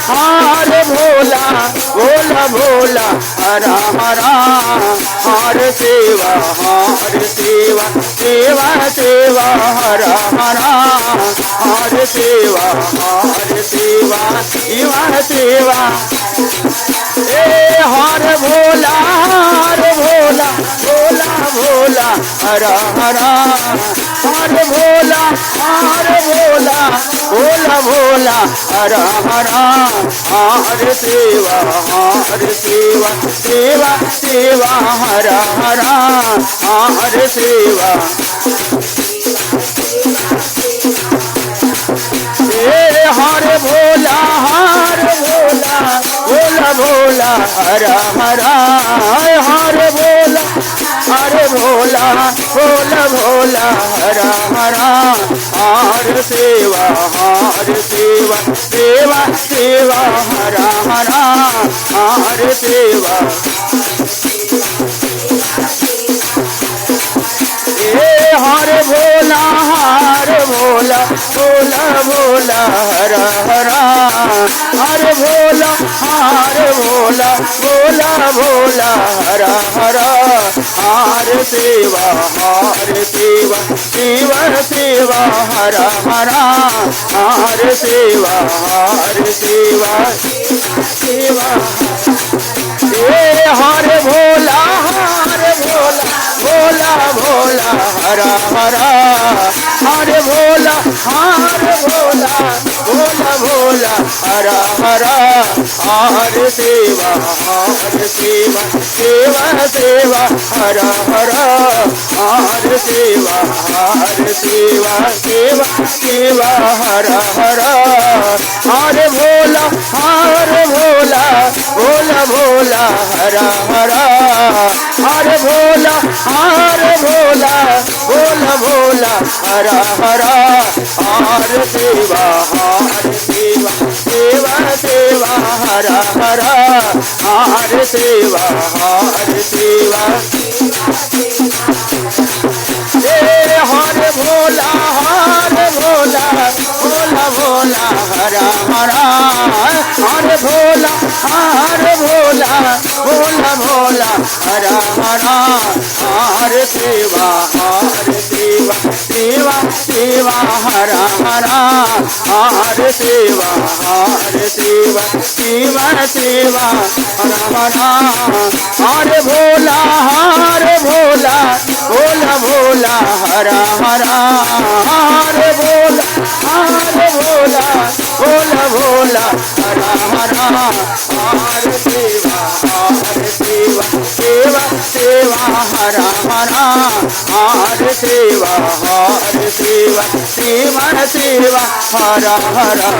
हरे भोला भोला भोला हरा हरा हरे सेवा सेवा सेवा हरा हरा हरे सेवा शिवा सेवा ए हरे भोला भोला भोला हरा हरा हरे भोला भोला भोला हरा हरा हरे सेवा सेवा सेवा हरा हरा हरे सेवा हरे भोला भोला भोला हरा हरा हरे भोला भोला भोला हरा हरा हरे सेवा सेवा सेवा हरा हरा हरे सेवा हरे भोला भोला भोला हरा हरा हरे भोला भोला भोला हरा हरा हरे सेवा सेवा सेवा हरा हरा हरे सेवा सेवा हरे भोला भोला हरा हरा हरे भोला भोला हरा हरा हरे सेवा सेवा सेवा हरा हरा हरे सेवा सेवा सेवा हरा हरा हरे भोला भोला भोला हरा हरा हरे भोला भोला हरा हरा हरे सेवा सेवा सेवा हरा हरा हरे सेवा हरे भोला भोला हरा हरा हरे भोला भोला हरा हरा हरे सेवा सेवा सेवा हरा हरा हरे सेवा सेवा सेवा हरा हरा हरे भोला भोला हरा हरा हरे भोला भोला हरा हरा हरे सेवा सेवा सेवा हरा हरा हरे सेवा सेवा सेवा हरा हरा।